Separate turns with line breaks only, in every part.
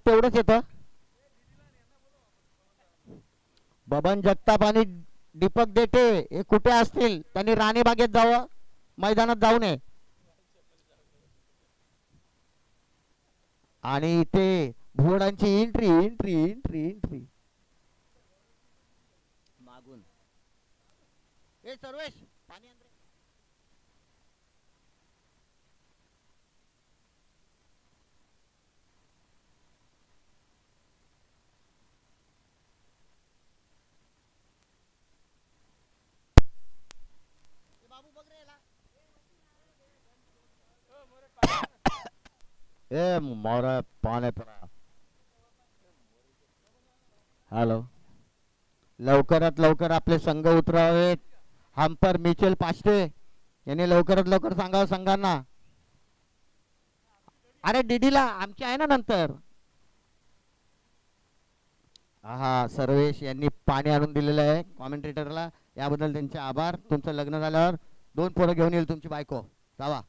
तेवढंच येतं. बबन जगताप आणि दीपक देटे हे कुठे असतील? त्यांनी राणी बागेत जावं, मैदानात जाऊ नये. आणि इथे भोडांची एंट्री एंट्री एंट्री एंट्री मागून. ए सर्वेश पाणी आण रे. बाबू बघ रे याला. ए मोरा पाने पडा. हॅलो, लवकरात लवकर आपले संघ उतरावेत. हंपर मिचेल पाचटे यांनी लवकरात लवकर सांगावं संघांना. अरे डीडीला आमची आहे ना नंतर. हा सर्वेश यांनी पाणी आणून दिलेलं आहे कॉमेंटेटरला, याबद्दल त्यांचे आभार. तुमचं लग्न झाल्यावर 2 पोरं घेऊन येईल तुमची बायको. जावा.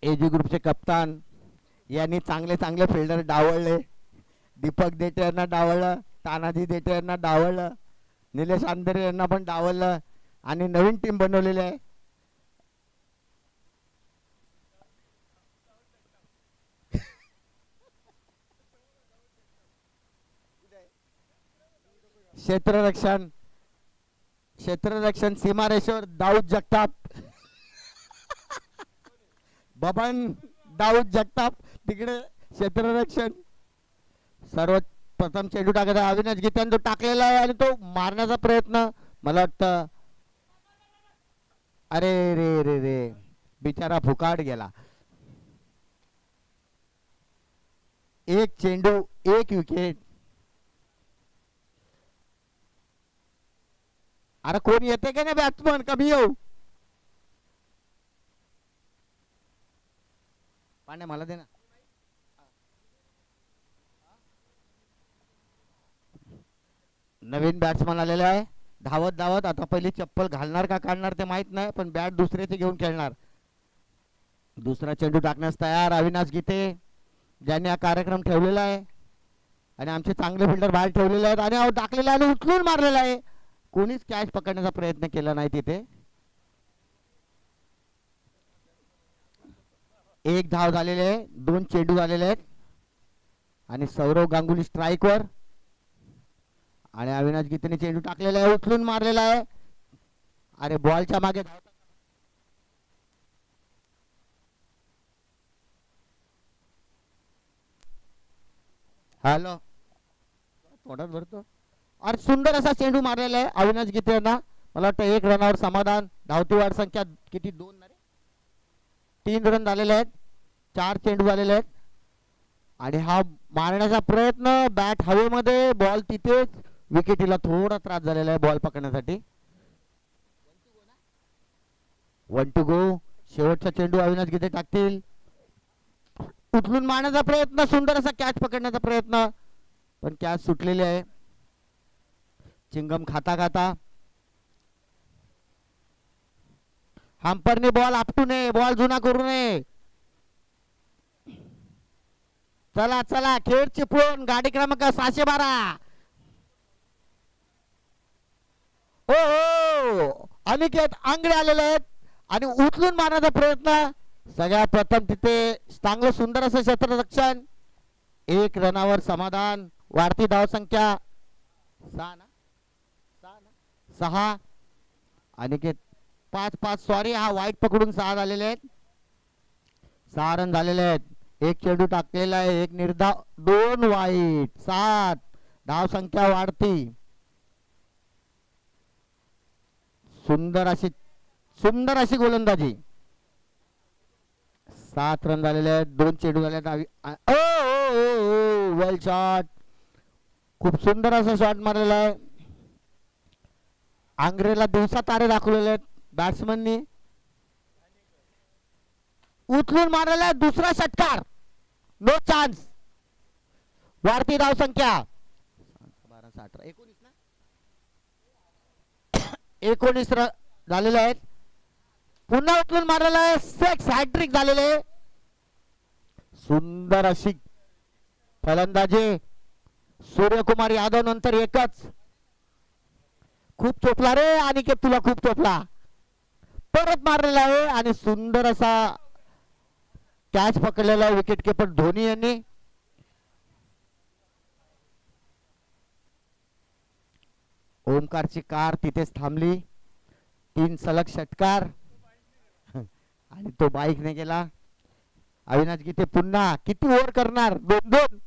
एजी ग्रुपचे कप्तान यांनी चांगले चांगले फिल्डर डावळले. दीपक देटे यांना डावळलं, तानाजी देटे यांना डावळलं, निलेश आंधरे यांना पण डावळलं आणि नवीन टीम बनवलेली आहे. क्षेत्ररक्षण सीमारेषेवर दाऊद जगताप, बबन दाऊद जगताप तिकडे क्षेत्ररक्षण. सर्वप्रथम चेंडू टाकायचा अविनाश गीत्याने तो टाकलेला आहे आणि तो मारण्याचा प्रयत्न. मला वाटतं अरे रे रे रे बिचारा फुकाट गेला. एक चेंडू एक विकेट. अरे कोण येते का नाही बॅट्समन? कमी येऊ. पांड्या मला दे ना. नवीन बॅट्समन आलेला आहे धावत धावत. आता पहिली चप्पल घालणार का काढणार ते माहित नाही, पण बॅट दुसऱ्याचे घेऊन खेळणार. दुसरा चेंडू टाकण्यास तयार अविनाश गीते ज्यांनी हा कार्यक्रम ठेवलेला आहे आणि आमचे चांगले फिल्डर बाहेर ठेवलेले आहेत आणि टाकलेला आणि उचलून मारलेला आहे. कोणीच कॅच पकडण्याचा प्रयत्न केला नाही तिथे. एक धाव झालेले आहे, 2 चेंडू झालेले आहेत आणि सौरव गांगुली स्ट्राईकवर आणि अविनाश गीतेने चेंडू टाकलेला आहे, उचलून मारलेला आहे. अरे बॉलच्या मागे हॅलो थोडाच भरतो. अरे सुंदर असा चेंडू मारलेला आहे अविनाश गीते यांना. मला वाटतं 1 रनावर समाधान. धावती वाढ संख्या किती? 2 ना रे. 3 रन झालेले आहेत, 4 चेंडू झालेले आहेत आणि हा मारण्याचा प्रयत्न बॅट हवेमध्ये, बॉल तिथेच. विकेटीला थोडा त्रास झालेला आहे बॉल पकडण्यासाठी. 1 to go. शेवटचा चेंडू अविनाश गीते टाकतील. उचलून मारण्याचा प्रयत्न, सुंदर असा कॅच पकडण्याचा प्रयत्न, पण कॅच सुटलेली आहे. चिंगम खाता खाता हंपरने बॉल आपटू नये, बॉल जुना करू नये. चला चला खेळ चिपळूण गाडी क्रमांक 612. हो अनिकेत आंगडे आलेले आहेत आणि उचलून मारण्याचा प्रयत्न. सगळ्यात प्रथम तिथे चांगलं सुंदर असं क्षेत्ररक्षण. 1 रनावर समाधान. वाढती धावसंख्या 6. अनिकेत 5 सॉरी हा वाईट पकडून 6 झालेले आहेत. 6 रन झालेले आहेत. 1 चेंडू टाकलेला आहे, 1 निर्धाव, 2 वाईट. 7 धावसंख्या वाढती. सुंदर अशी गोलंदाजी. 7 रन झालेले आहेत, 2 चेंडू झाले आहेत. वेल शॉट. खूप सुंदर असा शॉट मारलेला आहे. आंग्रेला दिवसा तारे दाखवलेले आहेत बॅट्समननी. उचलून मारलेला आहे दुसरा षटकार. No chance. वाढती धाव संख्या 12 18 19 ना 19 झालेले आहेत. पुन्हा उचलून मारलेला आहे. सेक्स हॅट्रिक झालेले. सुंदर अशी फलंदाजी सूर्यकुमार यादव नंतर एकच. खूप चोपला रे अनिकेत, तुला खूप चोपला. परत मारलेला आहे आणि सुंदर असा कॅच पकडलेला विकेट किपर धोनी यांनी. ओमकारची कार तिथेच थांबली. 3 सलग षटकार आणि तो बाईकने गेला. अविनाश गीते पुन्हा किती ओव्हर करणार? 2-2.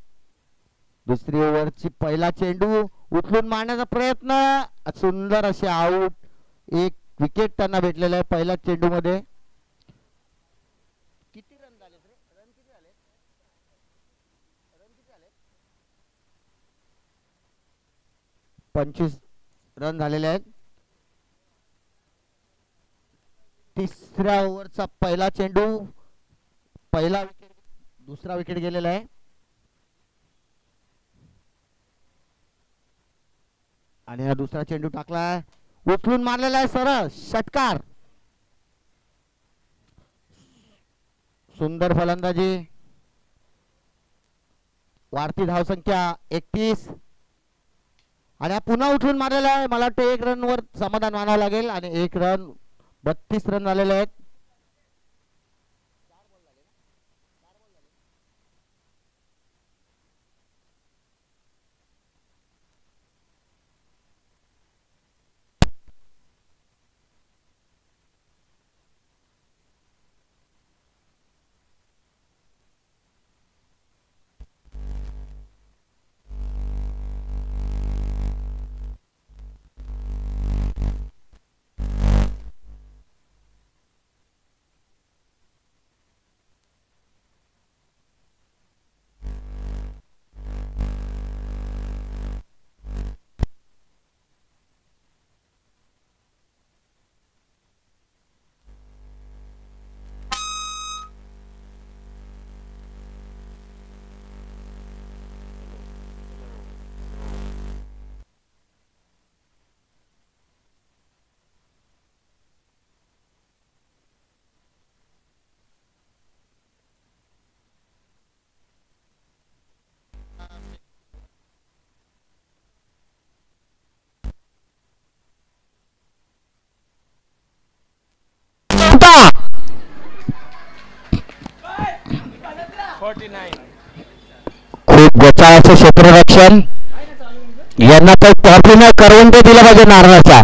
दुसरी ओव्हरची पहिला चेंडू उचलून मारण्याचा प्रयत्न. सुंदर असे आउट. एक विकेट त्यांना भेटलेला आहे पहिल्या चेंडू मध्ये. किती रन झाले रे? रन किती झाले? रन किती झाले? 25 रन झालेले आहेत. तिसऱ्या ओव्हरचा पहिला चेंडू, पहिला विकेट, दुसरा विकेट गेलेला आहे. आणि हा दुसरा चेंडू टाकलाय, उचलून मारलेला आहे सरळ षटकार. सुंदर फलंदाजी. वाढती धावसंख्या 31 आणि हा पुन्हा उचलून मारलेला आहे. मला वाटतं 1 रन वर समाधान मानावं लागेल आणि 1 रन 32 रन झालेले आहेत. खूप गोचाळाचं क्षेत्ररक्षण. यांना तर टॉपीनं करवंद दिला पाहिजे नारळाचा.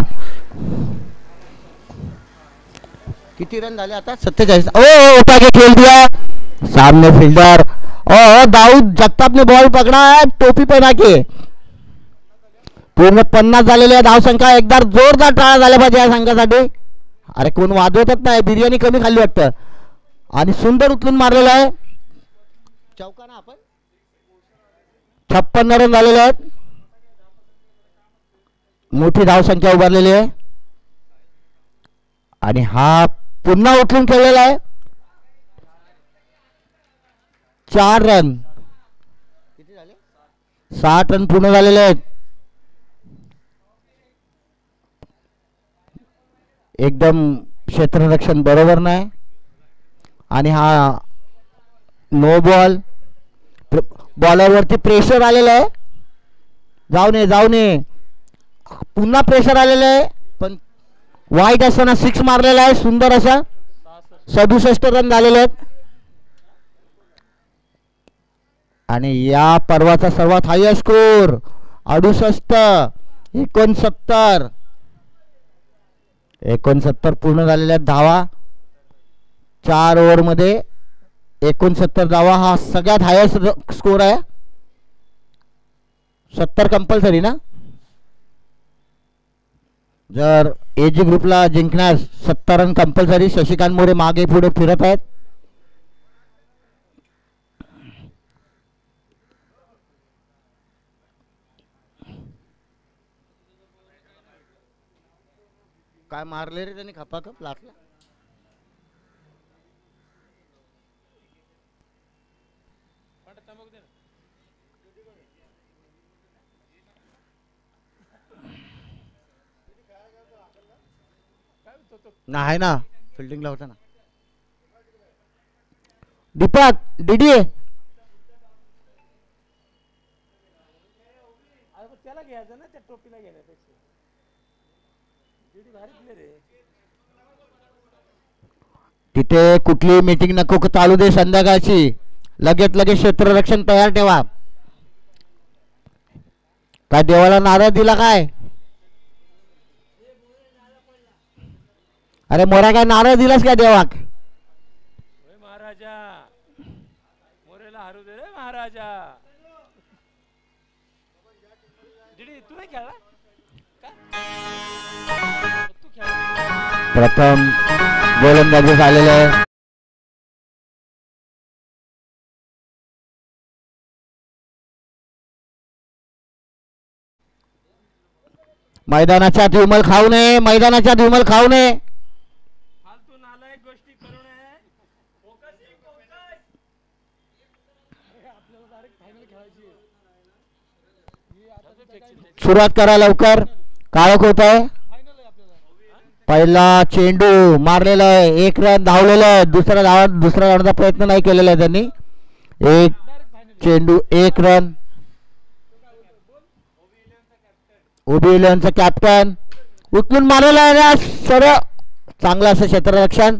किती रन झाले आता? 47. ओ उठा के खेल दिया सामने फील्डर. ओ दाऊद जगताप ने बॉल पकड़ा है टोपी पहना के. पूर्ण 50 झालेले धावसंख्या. एकदा जोरदार टाळा झाल्या पाहिजे या संघासाठी. अरे कोण वाजवतच नाही, बिर्याणी कमी खाल्ली वाटतं. आणि सुंदर उचलून मारलेला आहे. चौकाना आपण 56 रन झालेले आहेत. मोठी धावसंख्या उभारलेली आहे आणि हा पुन्हा उचलून खेळलेला आहे. 4 रन. किती झाले? 60 रन पूर्ण झालेले आहेत. एकदम क्षेत्ररक्षण बरोबर नाही आणि हा नो बॉल. बॉलरवरती प्रेशर आलेलं आहे. जाऊ नये. पुन्हा प्रेशर आलेलं आहे पण वाईट असताना 6 मारलेला आहे. सुंदर असा 67 रन झालेले आहेत आणि या पर्वाचा सर्वात हायस्ट स्कोर 68. 69 पूर्ण झालेल्या धावा. 4 ओव्हर मध्ये 69 धावा हा सगळ्यात हायस्ट स्कोर आहे. 70 कंपल्सरी ना? जर एजी ग्रुपला जिंकण्यास 70 रन कंपल्सरी. शशिकांत मोरे मागे पुढे फिरत आहेत. काय मारले रे त्यांनी खपाखप लागला. नाही ना फिल्डिंगला होता ना दीपक डीडी
त्याला घ्यायचं ना त्या टोपीला घेण्यापेक्षा भारी प्लेअर आहे.
तिथे कुठली मीटिंग नको चालू दे संध्याकाळची लगेच क्षेत्ररक्षण तयार ठेवा. काय देवाला नारळ दिला काय? अरे मोरा काय नारळ दिलास काय देवाक?
महाराजा मोरेला हरू दे रे महाराजा. डिडी तू नाही खेळला तू खेळ.
प्रथम गोलंदाजी झालेले आहे. मैदानाच्या विमल खाऊ नये मैदानाच्या विमल खाऊ नये.
फालतू नालायक गोष्टी करू नये. फोकस आपल्याला डायरेक्ट फायनल खेळायची.
सुरुवात करा लवकर काळोख होत आहे. पहिला चेंडू मारलेला आहे 1 रन धावलेला आहे. दुसरा धावण्याचा प्रयत्न नाही केलेला आहे त्यांनी. एक चेंडू 1 रन. ओबी इलेव्हनचा कॅप्टन उचलून मारलेला आहे सरळ चांगलं असं क्षेत्ररक्षण.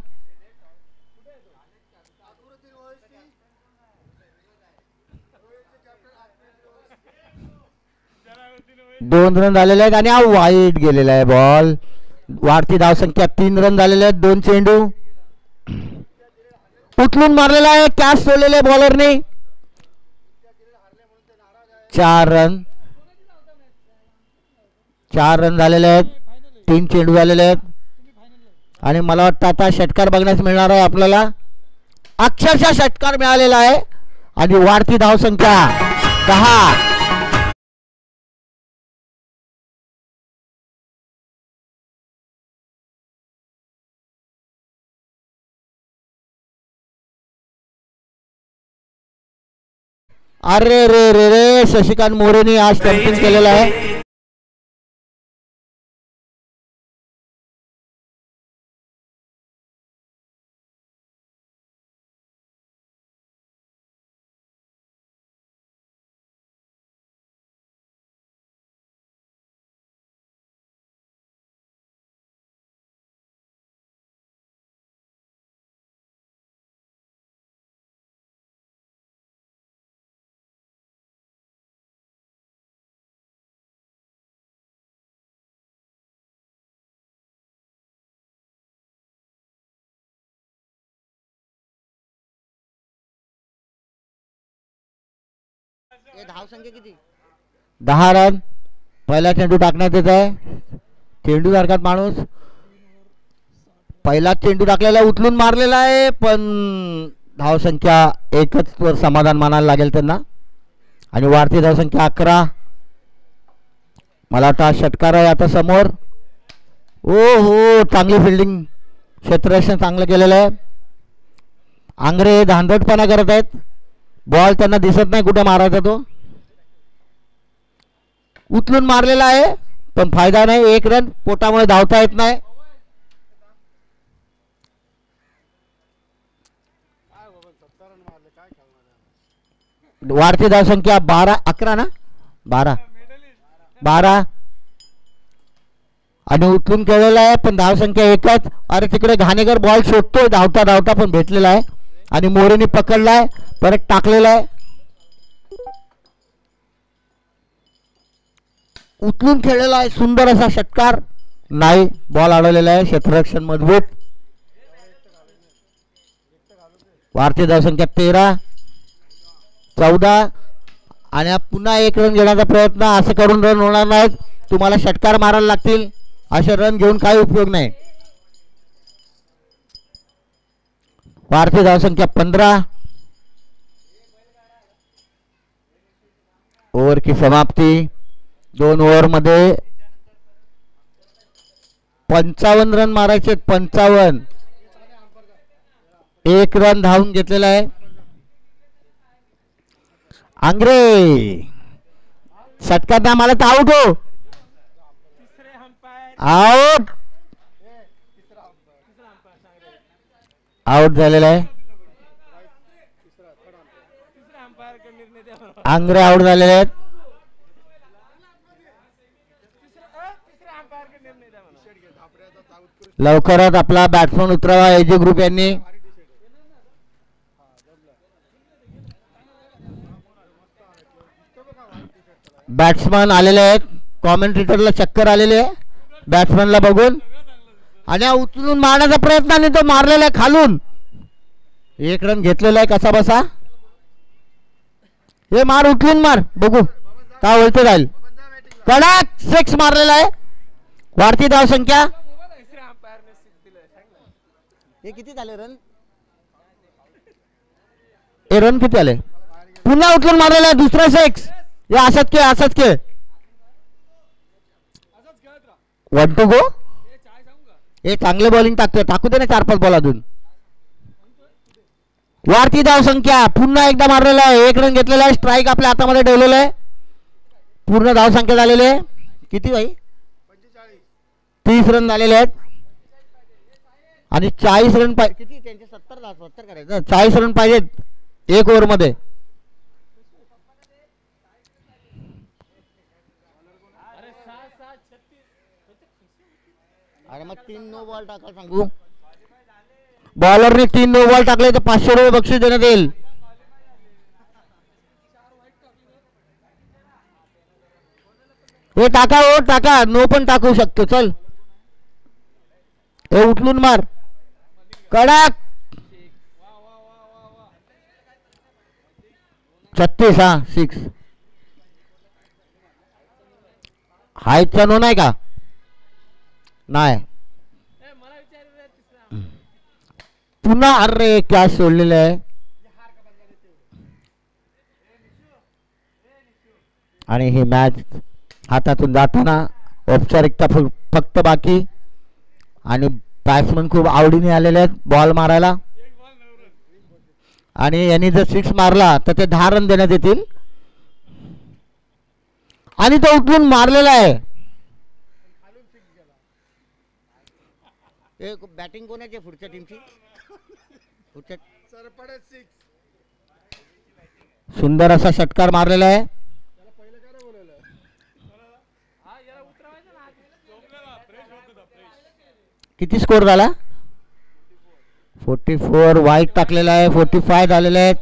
2 रन झालेले आहेत आणि हा वाईट गेलेला आहे बॉल. वाढती धावसंख्या 3 रन झालेले आहेत. 2 चेंडू उचलून मारलेला आहे कॅच सोडलेले बॉलरने. 4 रन 4 रन झालेले आहेत. 3 चेंडू झालेले आहेत आणि मला वाटतं आता षटकार बघण्यास मिळणार आहे आपल्याला. अक्षरशः षटकार मिळालेला आहे आणि वाढती धावसंख्या 10. अरे रे रे रे शशिकांत मोरेने आज स्टंपिंग केलेलं आहे. धावसंख्या किती? 10 रन. पहिला चेंडू टाकण्यात येत आहे. चेंडू सारखाच माणूस पहिला चेंडू टाकलेला उचलून मारलेला आहे पण धावसंख्या 1च वर समाधान मानायला लागेल त्यांना आणि वाढती धावसंख्या 11. मला वाटतं षटकार आहे आता समोर. ओ हो चांगली फिल्डिंग क्षेत्ररक्षण चांगलं केलेलं आहे. आंग्रे धांदटपणा करत आहेत. बॉल त्यांना दिसत नाही कुठे मारायचा तो. उचलून मारलेला आहे पण फायदा नाही. 1 रन पोटामुळे धावता येत नाही. वाढती धावसंख्या 11 ना 12 आणि उचलून केलेला आहे पण धावसंख्या 1च. अरे तिकडे घाणेकर बॉल शोधतोय धावता धावता पण भेटलेला आहे आणि मोरेने पकडलाय परत टाकलेला आहे. उचलून खेळलेला आहे सुंदर असा षटकार नाही. बॉल अडवलेला आहे. क्षेत्ररक्षण मजबूत. वाढती धावसंख्या 13 14 आणि पुन्हा 1 रन घेण्याचा प्रयत्न. असं करून रन होणार नाहीत. तुम्हाला षटकार मारायला लागतील. असे रन घेऊन काही उपयोग नाही. वाढती धावसंख्या 15. ओव्हर की समाप्ती. 2 ओव्हरमध्ये 55 रन मारायचे. 55. 1 रन धावून घेतलेला आहे. आंग्रे षटकार ना मला तर आउट हो.
तिसरे अंपायर
आउट आउट झालेला आहे.
तिसऱ्या अंपायर का निर्णय द्या म्हणा.
आंग्रे आउट झालेले आहेत.
तिसऱ्या अंपायर का निर्णय द्या म्हणा.
लवकरच आपला बॅट्समन उतरावा एजी ग्रुप यांनी. बॅट्समन आलेले आहेत. कॉमेंटेटरला चक्कर आलेले आहे बॅट्समनला बघून आणि हा उचलून मारण्याचा प्रयत्न आणि तो मारलेला आहे खालून. एक रन घेतलेला आहे कसा बसा. हे मार उचलून मार बघू काय होईल ते जाईल. कडक सिक्स मारलेला आहे. वाढती धाव संख्या.
तिसऱ्या अंपायरने सिक्स दिलंय सांग.
हे किती झाले रन. हे रन किती आले. पुन्हा उचलून मारलेला आहे दुसरा सिक्स. हे असंच के असंच के. 1 to go. हे चांगले बॉलिंग टाकतोय टाकू दे ना 4-5 बॉल अजून. वाढती धाव संख्या पुन्हा एकदा मारलेला आहे. 1 रन घेतलेला आहे. स्ट्राईक आपल्या हातामध्ये ठेवलेला आहे. पूर्ण धाव संख्या झालेली आहे किती भाई 30 रन झालेले आहेत आणि 40 रन पाहिजे. किती त्यांचे 70 करायचं 40 रन पाहिजेत 1 ओव्हर मध्ये. अरे मग 3 नो बॉल टाकायला सांगू. बॉलरने 3 नो बॉल टाकले तर 500 रुपये बक्षीस देण्यात येईल. हे टाका हो टाका नो पण टाकू शकतो. चल हे उचलून मार कडक 36 हा 6 हायचा नो नाही का नाही.
मला विचारलं तिसऱ्या
पुन्हा अरे कॅच सोडलेलं आहे आणि ही मॅच हातातून जाताना औपचारिकता फक्त बाकी आणि बॅट्समन खूप आवडीने आलेले आहेत बॉल मारायला आणि यांनी जर 6 मारला तर ते 10 रन देण्यात येतील आणि तो उठून मारलेला आहे. बॅटिंग कोणाची पुढच्या टीमची सुंदर असा षटकार मारलेला आहे. किती स्कोर झाला 44 वाईट टाकलेला आहे 45 झालेले आहेत.